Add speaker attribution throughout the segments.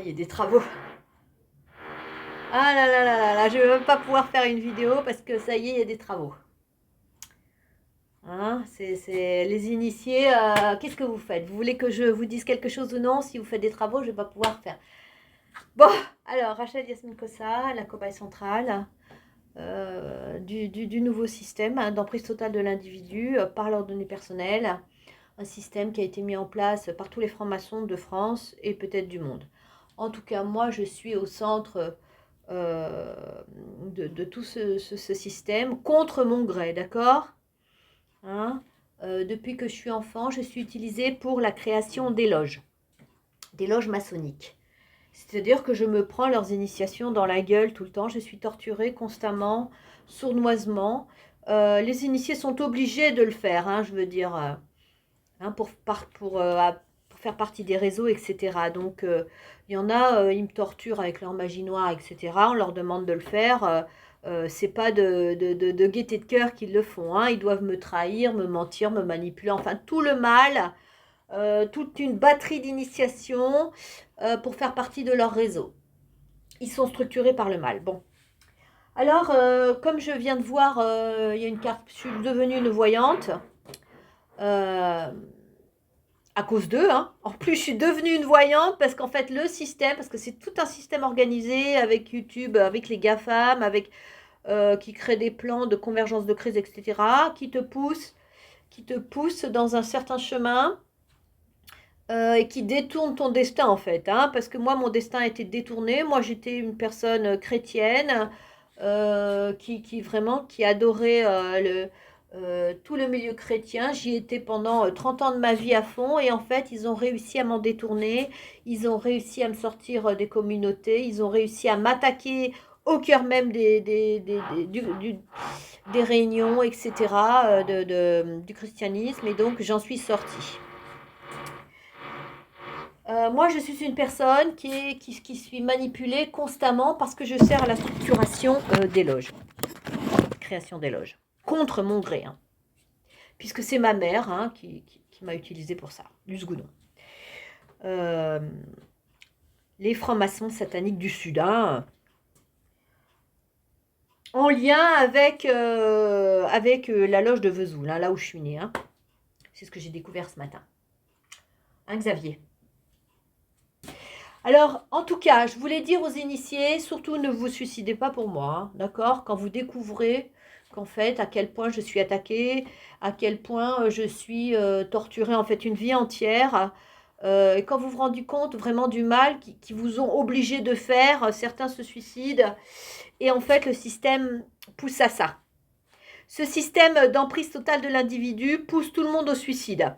Speaker 1: il y a des travaux. Ah là là là là là, je ne vais même pas pouvoir faire une vidéo parce que ça y est, il y a des travaux. Hein, c'est les initiés. Qu'est-ce que vous faites? Vous voulez que je vous dise quelque chose ou non? Si vous faites des travaux, je ne vais pas pouvoir faire. Bon, alors, Rachel Yasmine Kossa, la cobaye centrale du nouveau système d'emprise totale de l'individu par leurs données personnelles. Un système qui a été mis en place par tous les francs-maçons de France et peut-être du monde. En tout cas, moi, je suis au centre de tout ce système contre mon gré, d'accord, hein. Depuis que je suis enfant, je suis utilisée pour la création des loges maçonniques. C'est-à-dire que je me prends leurs initiations dans la gueule tout le temps, je suis torturée constamment, sournoisement. Les initiés sont obligés de le faire, hein, je veux dire, hein, pour faire partie des réseaux, etc. Donc, il y en a, ils me torturent avec leur magie noire, etc. On leur demande de le faire. C'est pas de gaieté de cœur qu'ils le font, hein. Ils doivent me trahir, me mentir, me manipuler, enfin tout le mal, toute une batterie d'initiations pour faire partie de leur réseau. Ils sont structurés par le mal. Bon. Alors, comme je viens de voir, il y a une carte, je suis devenue une voyante. À cause d'eux, hein. En plus, je suis devenue une voyante parce qu'en fait, le système, parce que c'est tout un système organisé avec YouTube, avec les GAFAM, avec, qui crée des plans de convergence de crise, etc., qui te pousse dans un certain chemin et qui détourne ton destin, en fait. Hein, parce que moi, mon destin a été détourné. Moi, j'étais une personne chrétienne qui adorait tout le milieu chrétien. J'y étais pendant 30 ans de ma vie à fond et en fait, ils ont réussi à m'en détourner. Ils ont réussi à me sortir des communautés. Ils ont réussi à m'attaquer au cœur même des réunions, etc., du christianisme. Et donc, j'en suis sortie. Moi, je suis une personne qui suis manipulée constamment parce que je sers à la structuration des loges, création des loges, contre mon gré, hein, puisque c'est ma mère, hein, qui m'a utilisée pour ça, Luce Goudon. Les francs-maçons sataniques du Sud, hein, en lien avec la loge de Vesoul, hein, là où je suis née. Hein. C'est ce que j'ai découvert ce matin. Hein, Xavier? Alors, en tout cas, je voulais dire aux initiés, surtout ne vous suicidez pas pour moi, hein, d'accord? Quand vous découvrez qu'en fait, à quel point je suis attaquée, à quel point je suis torturée en fait une vie entière, et quand vous vous rendez compte vraiment du mal qui vous ont obligé de faire, certains se suicident, et en fait, le système pousse à ça. Ce système d'emprise totale de l'individu pousse tout le monde au suicide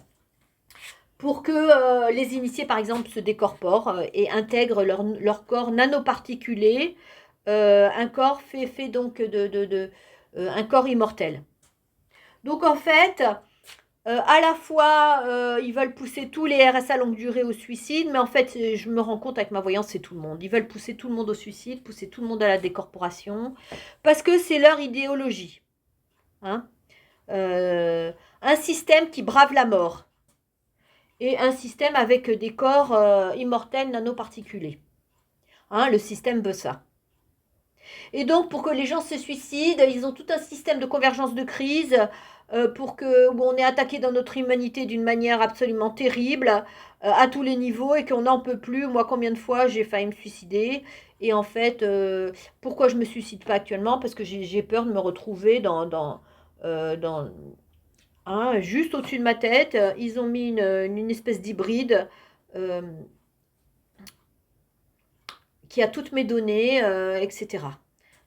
Speaker 1: pour que les initiés, par exemple, se décorporent et intègrent leur corps nanoparticulé, un corps fait donc un corps immortel. Donc en fait, à la fois, ils veulent pousser tous les RSA longue durée au suicide, mais en fait, je me rends compte avec ma voyance, c'est tout le monde. Ils veulent pousser tout le monde au suicide, pousser tout le monde à la décorporation, parce que c'est leur idéologie. Hein, un système qui brave la mort et un système avec des corps immortels nanoparticulés. Hein, le système veut ça. Et donc, pour que les gens se suicident, ils ont tout un système de convergence de crise où on est attaqué dans notre humanité d'une manière absolument terrible, à tous les niveaux, et qu'on n'en peut plus. Moi, combien de fois j'ai failli me suicider? Et en fait, pourquoi je ne me suicide pas actuellement? Parce que j'ai peur de me retrouver dans hein, juste au-dessus de ma tête, ils ont mis une espèce d'hybride euh, qui a toutes mes données, etc.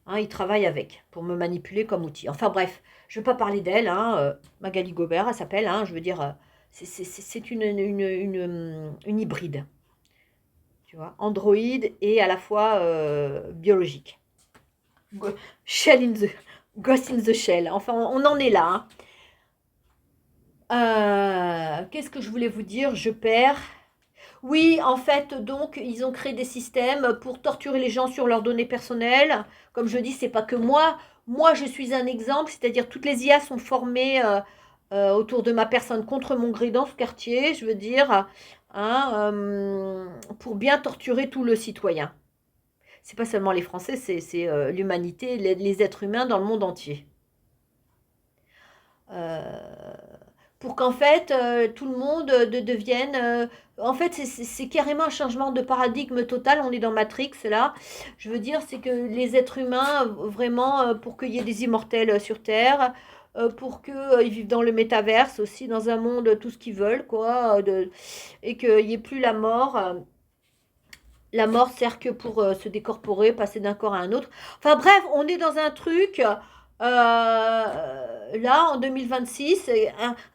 Speaker 1: Hein, ils travaillent avec pour me manipuler comme outil. Enfin bref, je ne veux pas parler d'elle, hein, Magali Gobert, elle s'appelle, hein, je veux dire, c'est une hybride, tu vois, androïde et à la fois biologique. Shell in the, Ghost in the Shell, enfin on en est là. Hein. Qu'est-ce que je voulais vous dire? Je perds. Oui, en fait, donc, ils ont créé des systèmes pour torturer les gens sur leurs données personnelles. Comme je dis, c'est pas que moi. Moi, je suis un exemple, c'est-à-dire toutes les IA sont formées autour de ma personne contre mon gré dans ce quartier, je veux dire. hein, pour bien torturer tout le citoyen. C'est pas seulement les Français, c'est l'humanité, les êtres humains dans le monde entier. Euh, pour qu'en fait tout le monde devienne... en fait, c'est carrément un changement de paradigme total. On est dans Matrix, là. Je veux dire, c'est que les êtres humains, vraiment, pour qu'il y ait des immortels sur Terre, pour qu'ils vivent dans le métaverse aussi, dans un monde, tout ce qu'ils veulent, quoi, et qu'il n'y ait plus la mort. La mort sert que pour se décorporer, passer d'un corps à un autre. Enfin bref, on est dans un truc, là, en 2026,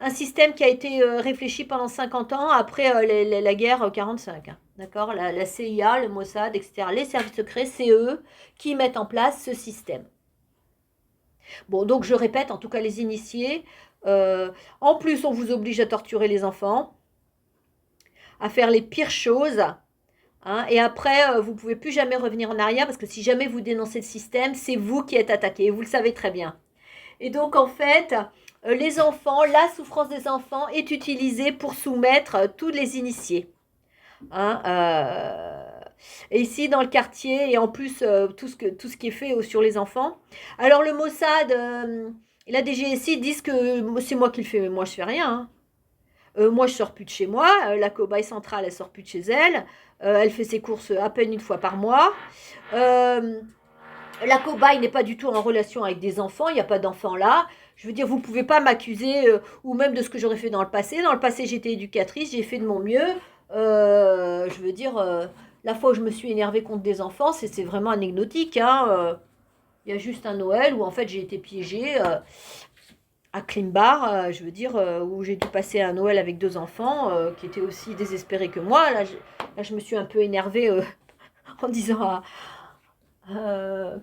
Speaker 1: un système qui a été réfléchi pendant 50 ans après la guerre 45. Hein, d'accord, la CIA, le Mossad, etc. Les services secrets, c'est eux qui mettent en place ce système. Bon, donc je répète, en tout cas les initiés, en plus on vous oblige à torturer les enfants, à faire les pires choses. Hein, et après, vous ne pouvez plus jamais revenir en arrière parce que si jamais vous dénoncez le système, c'est vous qui êtes attaqué. Et vous le savez très bien. Et donc, en fait, les enfants, la souffrance des enfants est utilisée pour soumettre tous les initiés. Hein, et ici, dans le quartier, et en plus, tout ce qui est fait sur les enfants. Alors, le Mossad et la DGSI disent que c'est moi qui le fais, mais moi, je ne fais rien. Hein. Moi, je sors plus de chez moi. La cobaye centrale, elle sort plus de chez elle. Elle fait ses courses à peine une fois par mois. La cobaye n'est pas du tout en relation avec des enfants. Il n'y a pas d'enfants là. Je veux dire, vous ne pouvez pas m'accuser, ou même de ce que j'aurais fait dans le passé. Dans le passé, j'étais éducatrice, j'ai fait de mon mieux. Je veux dire, la fois où je me suis énervée contre des enfants, c'est vraiment anecdotique. Hein. Il y a juste un Noël où en fait j'ai été piégée. À Climbar, je veux dire, où j'ai dû passer un Noël avec 2 enfants qui étaient aussi désespérés que moi. Là, je me suis un peu énervée en disant à...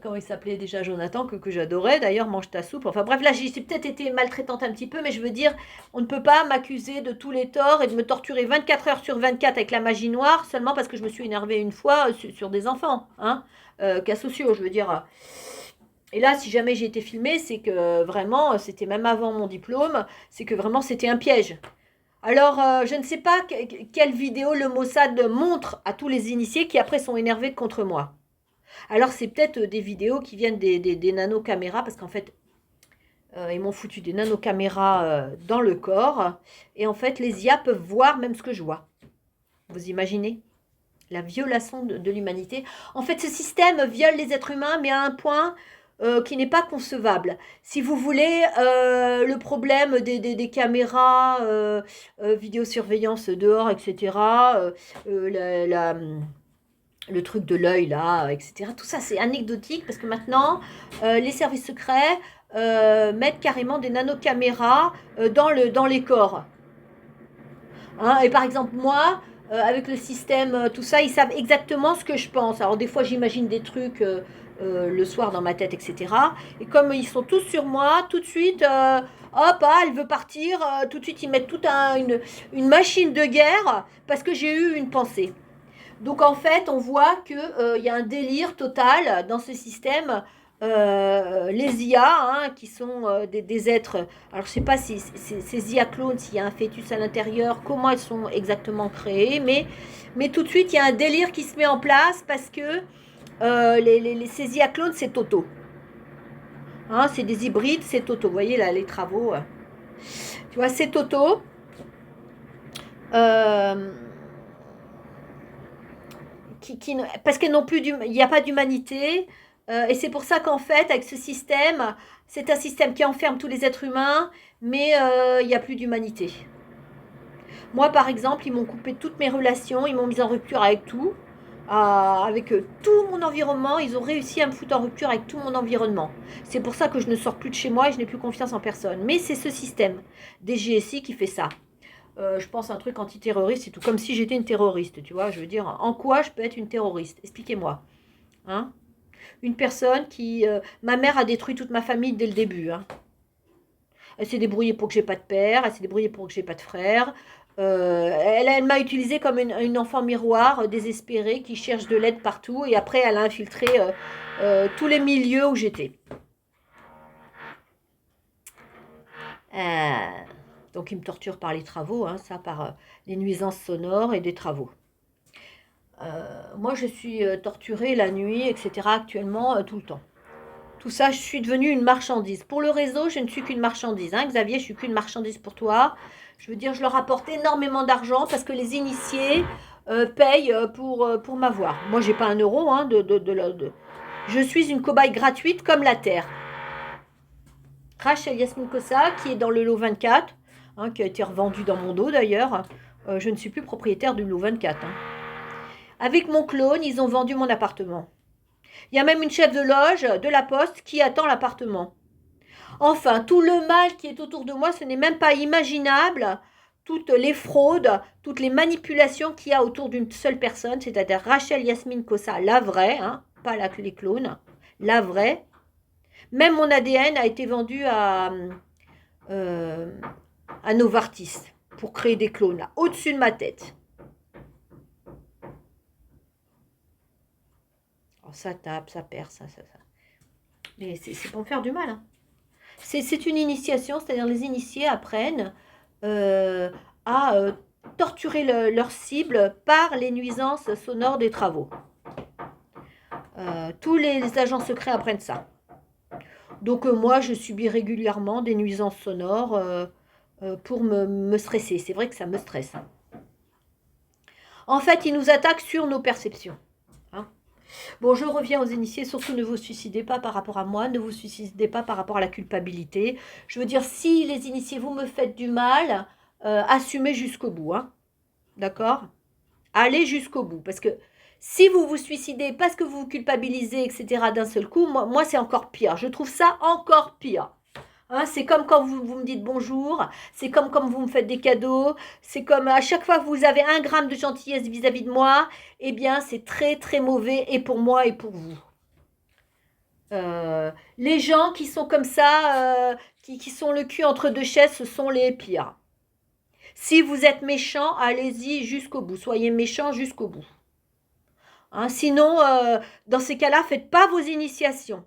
Speaker 1: comment il s'appelait déjà, Jonathan, que j'adorais d'ailleurs, mange ta soupe. Enfin bref, là j'ai peut-être été maltraitante un petit peu, mais je veux dire, on ne peut pas m'accuser de tous les torts et de me torturer 24 heures sur 24 avec la magie noire seulement parce que je me suis énervée une fois sur des enfants. Hein, cas sociaux, je veux dire. Et là, si jamais j'ai été filmée, c'est que vraiment, c'était même avant mon diplôme, c'est que vraiment c'était un piège. Alors, je ne sais pas quelle vidéo le Mossad montre à tous les initiés qui après sont énervés contre moi. Alors, c'est peut-être des vidéos qui viennent des nanocaméras, parce qu'en fait, ils m'ont foutu des nanocaméras dans le corps. Et en fait, les IA peuvent voir même ce que je vois. Vous imaginez la violation de l'humanité. En fait, ce système viole les êtres humains, mais à un point qui n'est pas concevable. Si vous voulez, le problème des caméras, vidéosurveillance dehors, etc., le truc de l'œil, là, etc., tout ça, c'est anecdotique parce que maintenant, les services secrets mettent carrément des nanocaméras dans les corps. Hein, et par exemple, moi, avec le système, tout ça, ils savent exactement ce que je pense. Alors des fois, j'imagine des trucs le soir dans ma tête, etc. Et comme ils sont tous sur moi, tout de suite, hop, ah, elle veut partir, tout de suite, ils mettent toute une machine de guerre parce que j'ai eu une pensée. Donc en fait, on voit qu'il y a un délire total dans ce système. Les IA, hein, qui sont des êtres, alors je ne sais pas si ces IA clones, s'il y a un fœtus à l'intérieur, comment elles sont exactement créées, mais tout de suite, il y a un délire qui se met en place parce que ces IA clones, c'est Toto. Hein, c'est des hybrides, c'est Toto. Vous voyez là, les travaux. Tu vois, c'est Toto. Parce qu'il n'y a pas d'humanité. Et c'est pour ça qu'en fait, avec ce système, c'est un système qui enferme tous les êtres humains, mais il n'y a plus d'humanité. Moi, par exemple, ils m'ont coupé toutes mes relations, ils m'ont mis en rupture avec tout, avec tout mon environnement. Ils ont réussi à me foutre en rupture avec tout mon environnement. C'est pour ça que je ne sors plus de chez moi et je n'ai plus confiance en personne. Mais c'est ce système des GSI qui fait ça. Je pense à un truc antiterroriste, c'est tout comme si j'étais une terroriste, tu vois. Je veux dire, en quoi je peux être une terroriste? Expliquez-moi. Hein? Une personne qui... ma mère a détruit toute ma famille dès le début. Hein. Elle s'est débrouillée pour que j'ai pas de père, elle s'est débrouillée pour que j'ai pas de frère. Elle m'a utilisée comme une enfant miroir désespérée qui cherche de l'aide partout. Et après, elle a infiltré tous les milieux où j'étais. Donc il me torture par les travaux, hein, ça par les nuisances sonores et des travaux. Moi je suis torturée la nuit, etc. actuellement tout le temps. Tout ça, je suis devenue une marchandise. Pour le réseau, je ne suis qu'une marchandise. Hein, Xavier, je suis qu'une marchandise pour toi. Je veux dire, je leur apporte énormément d'argent parce que les initiés payent pour m'avoir. Moi, j'ai pas un euro. Hein, Je suis une cobaye gratuite comme la terre. Rachel Yasmine Kossa, qui est dans le lot 24, hein, qui a été revendu dans mon dos d'ailleurs. Je ne suis plus propriétaire du lot 24. Hein. Avec mon clone, ils ont vendu mon appartement. Il y a même une chef de loge de la poste qui attend l'appartement. Enfin, tout le mal qui est autour de moi, ce n'est même pas imaginable. Toutes les fraudes, toutes les manipulations qu'il y a autour d'une seule personne, c'est-à-dire Rachel Yasmine Kossa, la vraie, hein, pas les clones, la vraie. Même mon ADN a été vendu à Novartis pour créer des clones, là, au-dessus de ma tête. Alors, ça tape, ça perd, ça. Mais c'est pour me faire du mal. Hein. C'est une initiation, c'est-à-dire les initiés apprennent à torturer leur cible par les nuisances sonores des travaux. Tous les agents secrets apprennent ça. Donc moi, je subis régulièrement des nuisances sonores pour me stresser. C'est vrai que ça me stresse. Hein. En fait, ils nous attaquent sur nos perceptions. Hein. Bon, je reviens aux initiés, surtout ne vous suicidez pas par rapport à moi, ne vous suicidez pas par rapport à la culpabilité. Je veux dire, si les initiés, vous me faites du mal, assumez jusqu'au bout. Hein. D'accord ? Allez jusqu'au bout, parce que si vous vous suicidez parce que vous vous culpabilisez, etc., d'un seul coup, moi c'est encore pire. Je trouve ça encore pire. Hein, c'est comme quand vous me dites bonjour, c'est comme quand vous me faites des cadeaux, c'est comme à chaque fois que vous avez 1 gramme de gentillesse vis-à-vis de moi, eh bien c'est très très mauvais et pour moi et pour vous. Les gens qui sont comme ça, qui sont le cul entre deux chaises, ce sont les pires. Si vous êtes méchant, allez-y jusqu'au bout, soyez méchant jusqu'au bout. Hein, sinon, dans ces cas-là, faites pas vos initiations.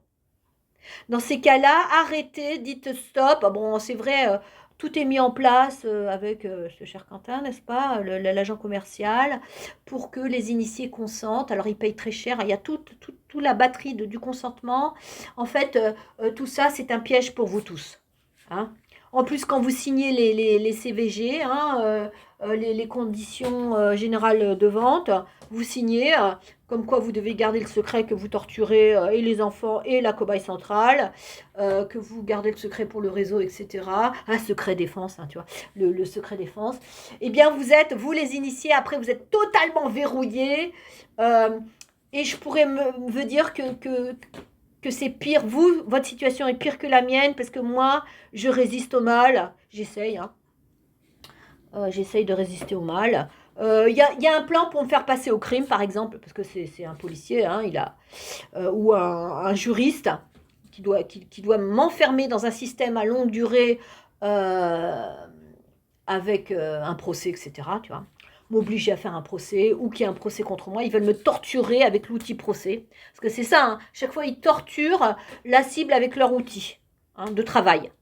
Speaker 1: Dans ces cas-là, arrêtez, dites stop. Bon, c'est vrai, tout est mis en place avec ce cher Quentin, n'est-ce pas, l'agent commercial, pour que les initiés consentent. Alors, ils payent très cher. Il y a toute la batterie du consentement. En fait, tout ça, c'est un piège pour vous tous. Hein. En plus, quand vous signez les CVG, hein, les conditions générales de vente, vous signez comme quoi vous devez garder le secret que vous torturez et les enfants et la cobaye centrale, que vous gardez le secret pour le réseau, etc. Un secret défense, hein, tu vois, le secret défense. Eh bien, vous les initiés, après, vous êtes totalement verrouillés. Et je pourrais me dire que c'est pire, votre situation est pire que la mienne, parce que moi, je résiste au mal. J'essaye, hein. J'essaye de résister au mal. Il y a un plan pour me faire passer au crime, par exemple, parce que c'est un policier, hein, ou un juriste qui doit m'enfermer dans un système à longue durée avec un procès, etc., tu vois, m'obliger à faire un procès, ou qu'il y ait un procès contre moi. Ils veulent me torturer avec l'outil procès. Parce que c'est ça, hein, chaque fois, ils torturent la cible avec leur outil, hein, de travail.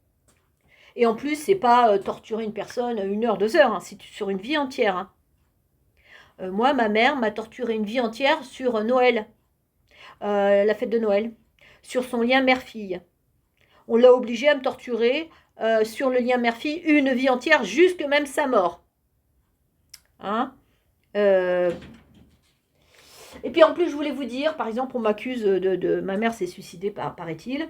Speaker 1: Et en plus, c'est pas torturer une personne 1 heure, 2 heures, hein, c'est sur une vie entière. Hein. Moi, ma mère m'a torturé une vie entière sur Noël, la fête de Noël, sur son lien mère-fille. On l'a obligée à me torturer sur le lien mère-fille une vie entière, jusque même sa mort. Hein. Et puis en plus, je voulais vous dire, par exemple, on m'accuse ma mère s'est suicidée, paraît-il.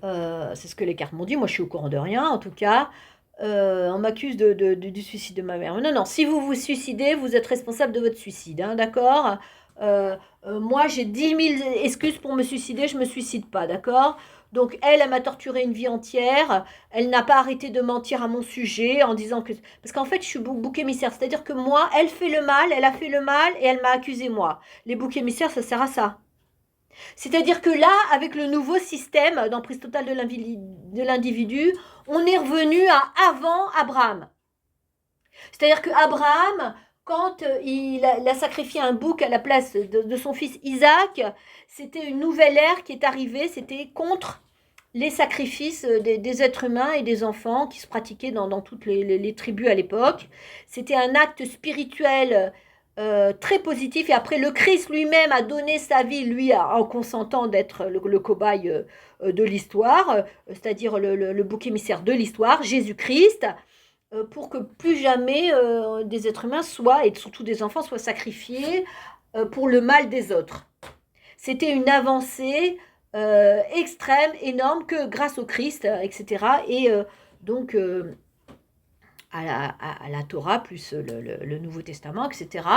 Speaker 1: C'est ce que les cartes m'ont dit, moi je suis au courant de rien en tout cas. On m'accuse du suicide de ma mère. Non, si vous vous suicidez, vous êtes responsable de votre suicide, hein, d'accord. Moi j'ai 10 000 excuses pour me suicider, je ne me suicide pas, d'accord. Donc elle m'a torturé une vie entière, elle n'a pas arrêté de mentir à mon sujet en disant que... Parce qu'en fait je suis bouc émissaire, c'est-à-dire que moi, elle fait le mal, elle a fait le mal et elle m'a accusé moi. Les boucs émissaires, ça sert à ça. C'est-à-dire que là, avec le nouveau système d'emprise totale de l'individu, on est revenu à avant Abraham. C'est-à-dire que Abraham, quand il a sacrifié un bouc à la place de son fils Isaac, c'était une nouvelle ère qui est arrivée, c'était contre les sacrifices des êtres humains et des enfants qui se pratiquaient dans toutes les tribus à l'époque. C'était un acte spirituel très positif. Et après, le Christ lui-même a donné sa vie, lui, en consentant d'être le cobaye de l'histoire, c'est-à-dire le bouc émissaire de l'histoire, Jésus-Christ, pour que plus jamais des êtres humains soient, et surtout des enfants, soient sacrifiés pour le mal des autres. C'était une avancée extrême, énorme, que grâce au Christ, etc. Et donc à la Torah, plus le Nouveau Testament, etc.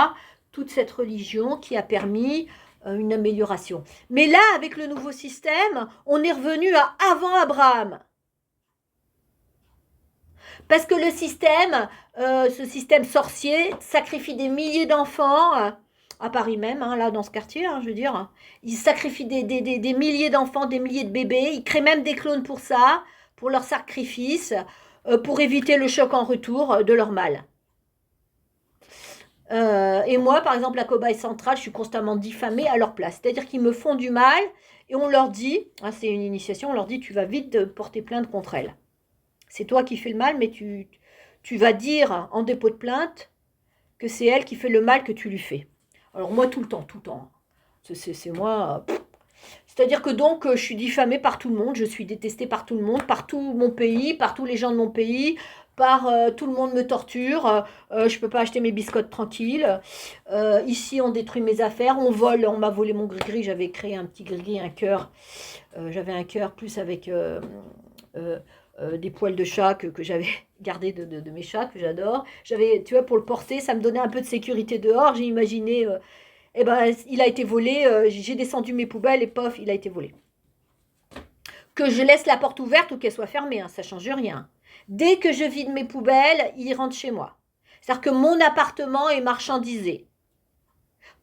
Speaker 1: Toute cette religion qui a permis une amélioration. Mais là, avec le nouveau système, on est revenu à avant Abraham. Parce que le système, ce système sorcier, sacrifie des milliers d'enfants, à Paris même, hein, là dans ce quartier, hein, je veux dire. Il sacrifie des milliers d'enfants, des milliers de bébés. Il crée même des clones pour ça, pour leur sacrifice, pour éviter le choc en retour de leur mal. Et moi, par exemple, la cobaye centrale, je suis constamment diffamée à leur place. C'est-à-dire qu'ils me font du mal et on leur dit, hein, c'est une initiation, on leur dit tu vas vite porter plainte contre elle. C'est toi qui fais le mal, mais tu vas dire en dépôt de plainte que c'est elle qui fait le mal que tu lui fais. Alors moi, tout le temps. C'est moi. C'est-à-dire que donc, je suis diffamée par tout le monde, je suis détestée par tout le monde, par tout mon pays, par tous les gens de mon pays, par tout le monde me torture, je ne peux pas acheter mes biscottes tranquilles. Ici, on détruit mes affaires, on vole, on m'a volé mon gris-gris, j'avais créé un petit gris-gris, un cœur. J'avais un cœur plus avec des poils de chat que j'avais gardé de mes chats, que j'adore. J'avais, tu vois, pour le porter, ça me donnait un peu de sécurité dehors, j'ai imaginé... eh ben, il a été volé, j'ai descendu mes poubelles et pof, il a été volé. Que je laisse la porte ouverte ou qu'elle soit fermée, hein, ça ne change rien. Dès que je vide mes poubelles, il rentre chez moi. C'est-à-dire que mon appartement est marchandisé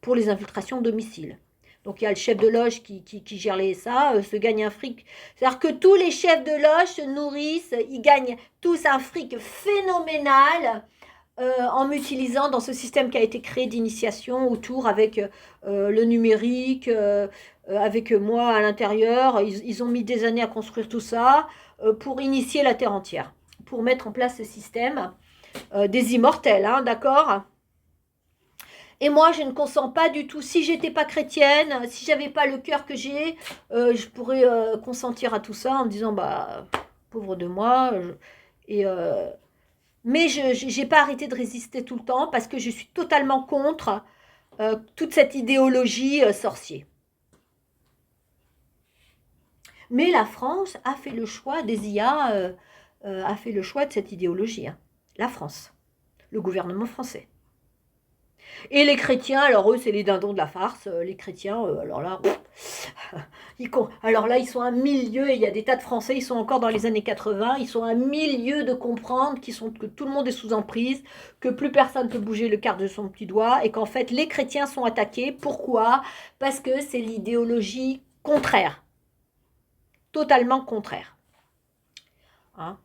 Speaker 1: pour les infiltrations au domicile. Donc il y a le chef de loge qui gère ça, se gagne un fric. C'est-à-dire que tous les chefs de loge se nourrissent, ils gagnent tous un fric phénoménal en m'utilisant dans ce système qui a été créé d'initiation autour avec le numérique, avec moi à l'intérieur. Ils ont mis des années à construire tout ça pour initier la Terre entière, pour mettre en place ce système des immortels, hein, d'accord ? Et moi, je ne consens pas du tout. Si j'étais pas chrétienne, si j'avais pas le cœur que j'ai, je pourrais consentir à tout ça en me disant, bah, pauvre de moi. Mais je n'ai pas arrêté de résister tout le temps parce que je suis totalement contre toute cette idéologie sorcier. Mais la France a fait le choix des IA, a fait le choix de cette idéologie. Hein. La France, le gouvernement français. Et les chrétiens, alors eux, c'est les dindons de la farce. Les chrétiens, alors là, ils sont à milieu, et il y a des tas de Français, ils sont encore dans les années 80, ils sont à milieu de comprendre que tout le monde est sous emprise, que plus personne ne peut bouger le quart de son petit doigt, et qu'en fait, les chrétiens sont attaqués. Pourquoi ? Parce que c'est l'idéologie contraire. Totalement contraire. Hein ?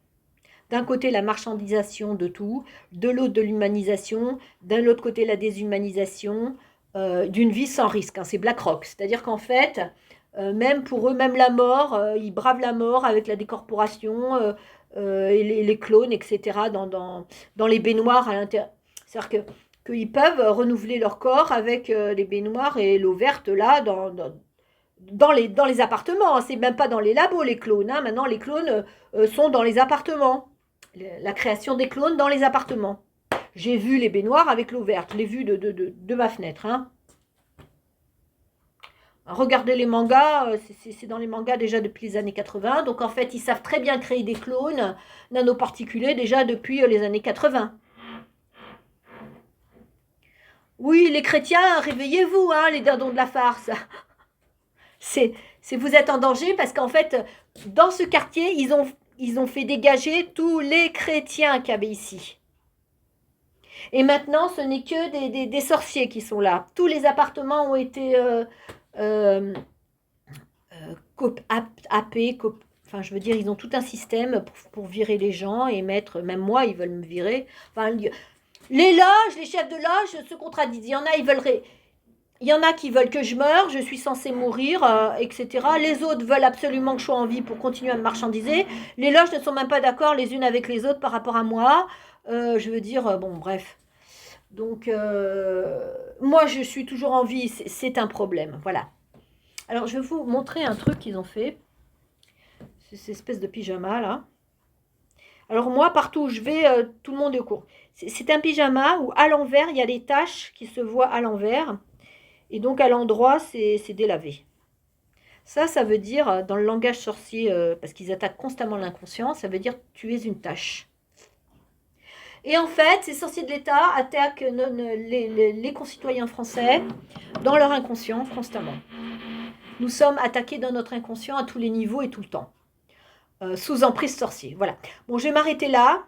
Speaker 1: D'un côté, la marchandisation de tout, de l'autre, de l'humanisation, d'un autre côté, la déshumanisation d'une vie sans risque. Hein, c'est BlackRock. C'est-à-dire qu'en fait, même pour eux, même la mort, ils bravent la mort avec la décorporation et les clones, etc., dans les baignoires à l'intérieur. C'est-à-dire qu'ils peuvent renouveler leur corps avec les baignoires et l'eau verte, là, dans les appartements. C'est même pas dans les labos, les clones. Hein. Maintenant, les clones sont dans les appartements. La création des clones dans les appartements. J'ai vu les baignoires avec l'eau verte, je l'ai vu de ma fenêtre. Hein. Regardez les mangas, c'est dans les mangas déjà depuis les années 80. Donc en fait, ils savent très bien créer des clones nanoparticulés déjà depuis les années 80. Oui, les chrétiens, réveillez-vous, hein, les dindons de la farce. Vous êtes en danger parce qu'en fait, dans ce quartier, ils ont fait dégager tous les chrétiens qu'il y avait ici. Et maintenant, ce n'est que des sorciers qui sont là. Tous les appartements ont été happés. Enfin, je veux dire, ils ont tout un système pour virer les gens et mettre... Même moi, ils veulent me virer. Enfin, les loges, les chefs de loge se contradisent. Il y en a, ils veulent... Il y en a qui veulent que je meure, je suis censée mourir, etc. Les autres veulent absolument que je sois en vie pour continuer à me marchandiser. Les loges ne sont même pas d'accord les unes avec les autres par rapport à moi. Je veux dire, bon, bref. Donc, moi, je suis toujours en vie, c'est un problème. Voilà. Alors, je vais vous montrer un truc qu'ils ont fait. C'est cette espèce de pyjama, là. Alors, moi, partout où je vais, tout le monde est au courant. C'est un pyjama où, à l'envers, il y a des taches qui se voient à l'envers. Et donc, à l'endroit, c'est délavé. Ça veut dire, dans le langage sorcier, parce qu'ils attaquent constamment l'inconscient, ça veut dire tu es une tâche. Et en fait, ces sorciers de l'État attaquent les concitoyens français dans leur inconscient constamment. Nous sommes attaqués dans notre inconscient à tous les niveaux et tout le temps. Sous emprise sorcier. Voilà. Bon, je vais m'arrêter là.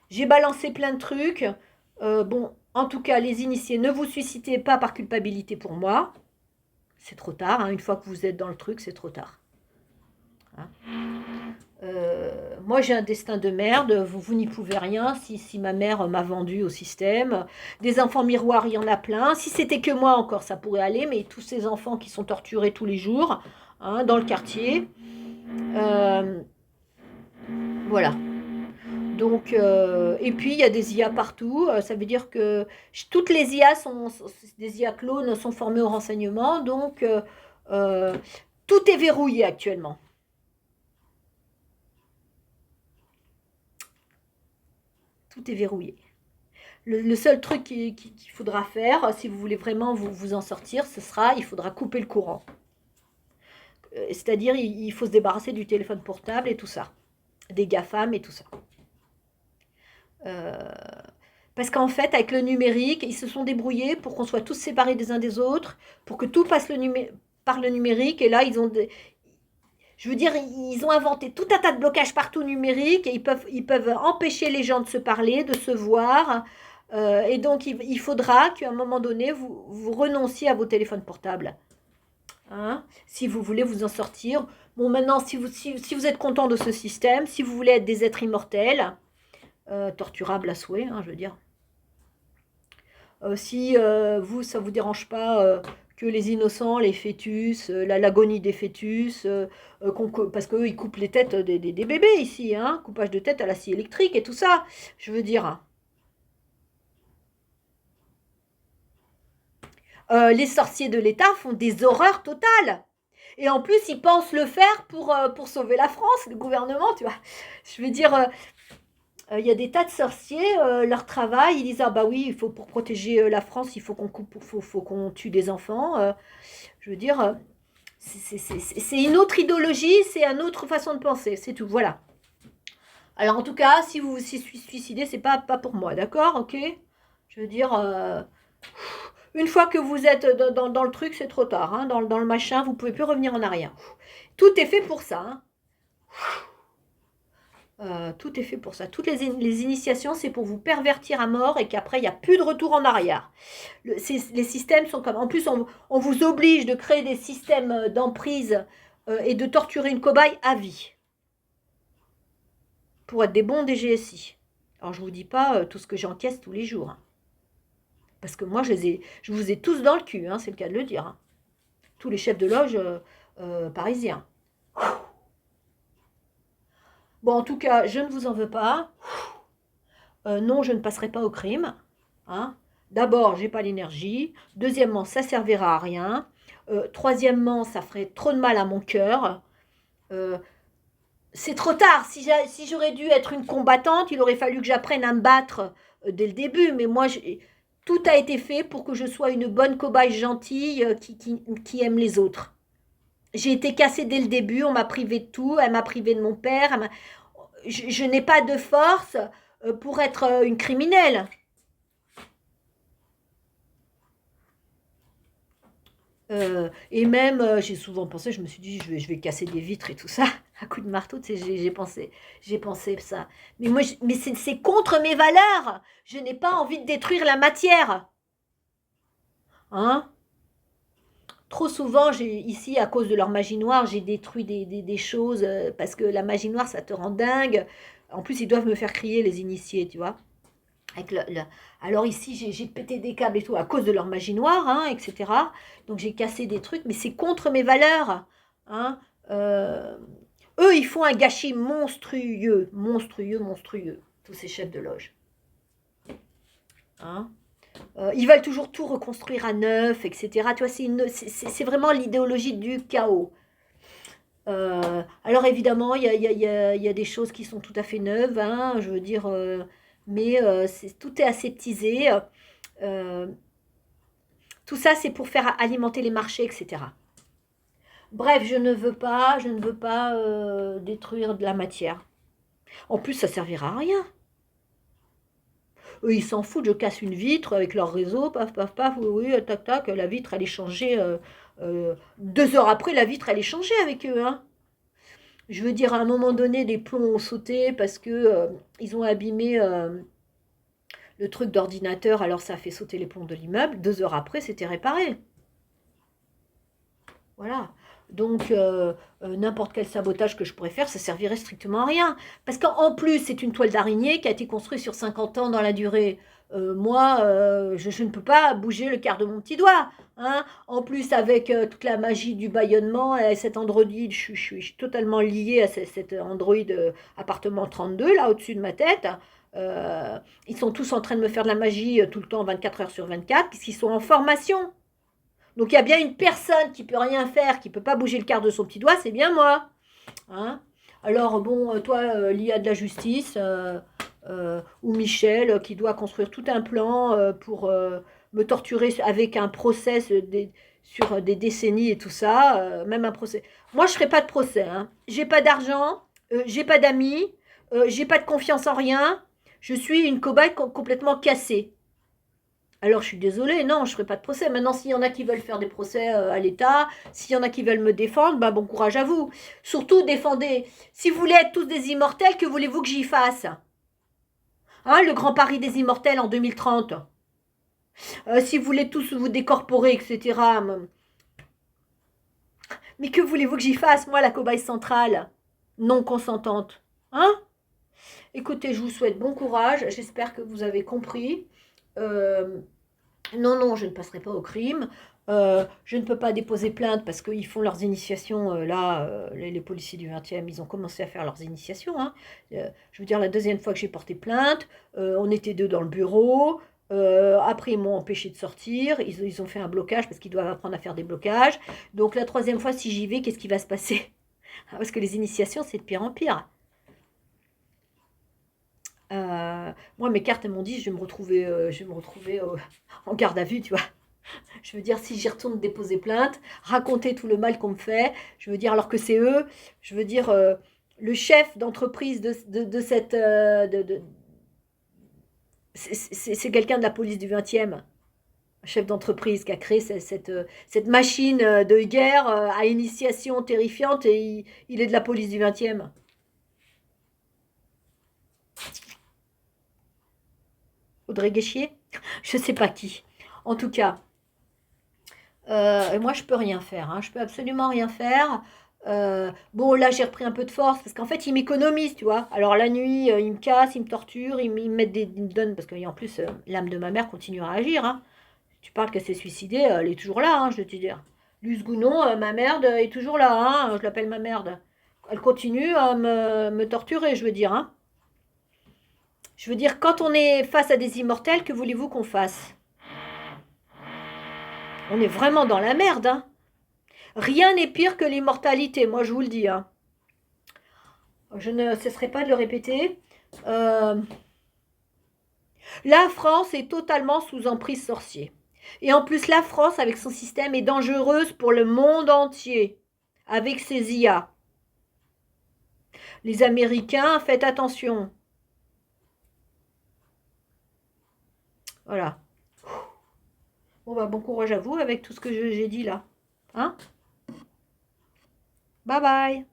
Speaker 1: J'ai balancé plein de trucs. Bon, en tout cas, les initiés, ne vous suicidez pas par culpabilité pour moi. C'est trop tard. Hein. Une fois que vous êtes dans le truc, c'est trop tard. Hein. Moi, j'ai un destin de merde. Vous n'y pouvez rien. Si ma mère m'a vendu au système. Des enfants miroirs, il y en a plein. Si c'était que moi encore, ça pourrait aller. Mais tous ces enfants qui sont torturés tous les jours, hein, dans le quartier. Voilà. Donc, et puis il y a des IA partout. Ça veut dire que toutes les IA sont des IA clones sont formées au renseignement. Donc, tout est verrouillé actuellement. Tout est verrouillé. Le seul truc qu'il faudra faire, si vous voulez vraiment vous en sortir, ce sera, il faudra couper le courant. C'est-à-dire, il faut se débarrasser du téléphone portable et tout ça. Des GAFAM et tout ça. Parce qu'en fait, avec le numérique, ils se sont débrouillés pour qu'on soit tous séparés des uns des autres, pour que tout passe par le numérique. Et là, je veux dire, ils ont inventé tout un tas de blocages partout numériques et ils peuvent empêcher les gens de se parler, de se voir. Et donc, il faudra qu'à un moment donné, vous renonciez à vos téléphones portables. Hein, si vous voulez vous en sortir. Bon, maintenant, si vous êtes content de ce système, si vous voulez être des êtres immortels, torturables à souhait, hein, je veux dire. Si vous, ça ne vous dérange pas que les innocents, les fœtus, l'agonie des fœtus, parce qu'eux, ils coupent les têtes des bébés ici, hein, coupage de tête à la scie électrique et tout ça, je veux dire. Les sorciers de l'État font des horreurs totales. Et en plus, ils pensent le faire pour sauver la France, le gouvernement, tu vois. Je veux dire, il y a des tas de sorciers, leur travail, ils disent ah bah oui, il faut pour protéger la France, il faut qu'on coupe, faut qu'on tue des enfants. Je veux dire, c'est une autre idéologie, c'est une autre façon de penser, c'est tout. Voilà. Alors en tout cas, si vous vous suicidez, c'est pas pour moi, d'accord, ok. Je veux dire, une fois que vous êtes dans le truc, c'est trop tard, hein, dans le machin, vous pouvez plus revenir en arrière. Tout est fait pour ça. Hein. Tout est fait pour ça. Toutes les initiations, c'est pour vous pervertir à mort et qu'après, il n'y a plus de retour en arrière. Les systèmes sont comme... En plus, on vous oblige de créer des systèmes d'emprise et de torturer une cobaye à vie. Pour être des bons DGSI. Alors, je ne vous dis pas tout ce que j'encaisse tous les jours. Hein. Parce que moi, je vous ai tous dans le cul, hein, c'est le cas de le dire. Hein. Tous les chefs de loge parisiens. Bon, en tout cas, je ne vous en veux pas. Non, je ne passerai pas au crime. Hein. D'abord, j'ai pas l'énergie. Deuxièmement, ça servira à rien. Troisièmement, ça ferait trop de mal à mon cœur. C'est trop tard. Si j'aurais dû être une combattante, il aurait fallu que j'apprenne à me battre dès le début. Mais moi, tout a été fait pour que je sois une bonne cobaye gentille qui aime les autres. J'ai été cassée dès le début, on m'a privé de tout, elle m'a privé de mon père. Je n'ai pas de force pour être une criminelle. Et même, j'ai souvent pensé, je me suis dit, je vais casser des vitres et tout ça, à coup de marteau, tu sais, j'ai pensé ça. Mais moi, mais c'est contre mes valeurs. Je n'ai pas envie de détruire la matière. Hein? Trop souvent, ici, à cause de leur magie noire, j'ai détruit des choses parce que la magie noire, ça te rend dingue. En plus, ils doivent me faire crier, les initiés, tu vois. Avec alors ici, j'ai pété des câbles et tout à cause de leur magie noire, hein, etc. Donc j'ai cassé des trucs, mais c'est contre mes valeurs. Hein. Euh, Eux, ils font un gâchis monstrueux, monstrueux, monstrueux, tous ces chefs de loge. Hein. Ils veulent toujours tout reconstruire à neuf, etc. Tu vois, c'est vraiment l'idéologie du chaos. Alors évidemment, il y a des choses qui sont tout à fait neuves, hein, je veux dire, mais tout est aseptisé. Euh, Tout ça, c'est pour faire alimenter les marchés, etc. Bref, je ne veux pas détruire de la matière. En plus, ça servira à rien. Eux, ils s'en foutent, je casse une vitre avec leur réseau, paf, paf, paf, oui, oui, tac, tac, la vitre, elle est changée. 2 heures après, la vitre, elle est changée avec eux. Hein. Je veux dire, à un moment donné, les plombs ont sauté parce que ils ont abîmé le truc d'ordinateur, alors ça a fait sauter les plombs de l'immeuble. 2 heures après, c'était réparé. Voilà. Donc, n'importe quel sabotage que je pourrais faire, ça servirait strictement à rien. Parce qu'en plus, c'est une toile d'araignée qui a été construite sur 50 ans dans la durée. Moi, je ne peux pas bouger le quart de mon petit doigt. Hein. En plus, avec toute la magie du bâillonnement, et cet Android, je suis totalement liée à cet Android appartement 32, là, au-dessus de ma tête. Ils sont tous en train de me faire de la magie tout le temps, 24 heures sur 24, puisqu'ils sont en formation. Donc il y a bien une personne qui peut rien faire, qui peut pas bouger le quart de son petit doigt, c'est bien moi. Hein. Alors bon, toi, l'IA de la justice, ou Michel, qui doit construire tout un plan pour me torturer avec un procès sur des décennies et tout ça, même un procès. Moi, je ferai pas de procès. Hein. J'ai pas d'argent, j'ai pas d'amis, j'ai pas de confiance en rien. Je suis une cobaye complètement cassée. Alors je suis désolée, non, je ne ferai pas de procès. Maintenant, s'il y en a qui veulent faire des procès à l'État, s'il y en a qui veulent me défendre, bah, bon courage à vous. Surtout, défendez. Si vous voulez être tous des immortels, que voulez-vous que j'y fasse? Hein, le grand pari des immortels en 2030. Si vous voulez tous vous décorporer, etc. Mais que voulez-vous que j'y fasse, moi, la cobaye centrale, non consentante? Hein? Écoutez, je vous souhaite bon courage. J'espère que vous avez compris. Euh, Non, non, je ne passerai pas au crime. Je ne peux pas déposer plainte parce qu'ils font leurs initiations. Là, les policiers du 20e, ils ont commencé à faire leurs initiations. Hein. Je veux dire, la deuxième fois que j'ai porté plainte, on était 2 dans le bureau. Après, ils m'ont empêché de sortir. Ils ont fait un blocage parce qu'ils doivent apprendre à faire des blocages. Donc, la troisième fois, si j'y vais, qu'est-ce qui va se passer? Parce que les initiations, c'est de pire en pire. Moi, mes cartes, elles m'ont dit, je vais me retrouver en garde à vue, tu vois. Je veux dire, si j'y retourne déposer plainte, raconter tout le mal qu'on me fait, je veux dire, alors que c'est eux, je veux dire, le chef d'entreprise de cette... c'est quelqu'un de la police du 20e, un chef d'entreprise qui a créé cette machine de guerre à initiation terrifiante et il est de la police du 20e. Audrey Guéchier? Je sais pas qui. En tout cas, et moi, je peux rien faire. Hein. Je peux absolument rien faire. Bon, là, j'ai repris un peu de force parce qu'en fait, ils m'économisent, tu vois. Alors, la nuit, ils me cassent, ils me torturent, ils me mettent ils me donnent. Parce qu'en plus, l'âme de ma mère continue à agir. Hein. Tu parles qu'elle s'est suicidée, elle est toujours là, hein, je vais te dire. Luce Gounon, ma merde, est toujours là. Hein, je l'appelle ma merde. Elle continue à me torturer, je veux dire. Hein. Je veux dire, quand on est face à des immortels, que voulez-vous qu'on fasse? On est vraiment dans la merde. Hein. Rien n'est pire que l'immortalité, moi je vous le dis. Hein. Je ne cesserai pas de le répéter. Euh, la France est totalement sous emprise sorcier. Et en plus, la France, avec son système, est dangereuse pour le monde entier, avec ses IA. Les Américains, faites attention. Voilà. Bon, bah, bon courage à vous avec tout ce que j'ai dit là. Hein? Bye bye.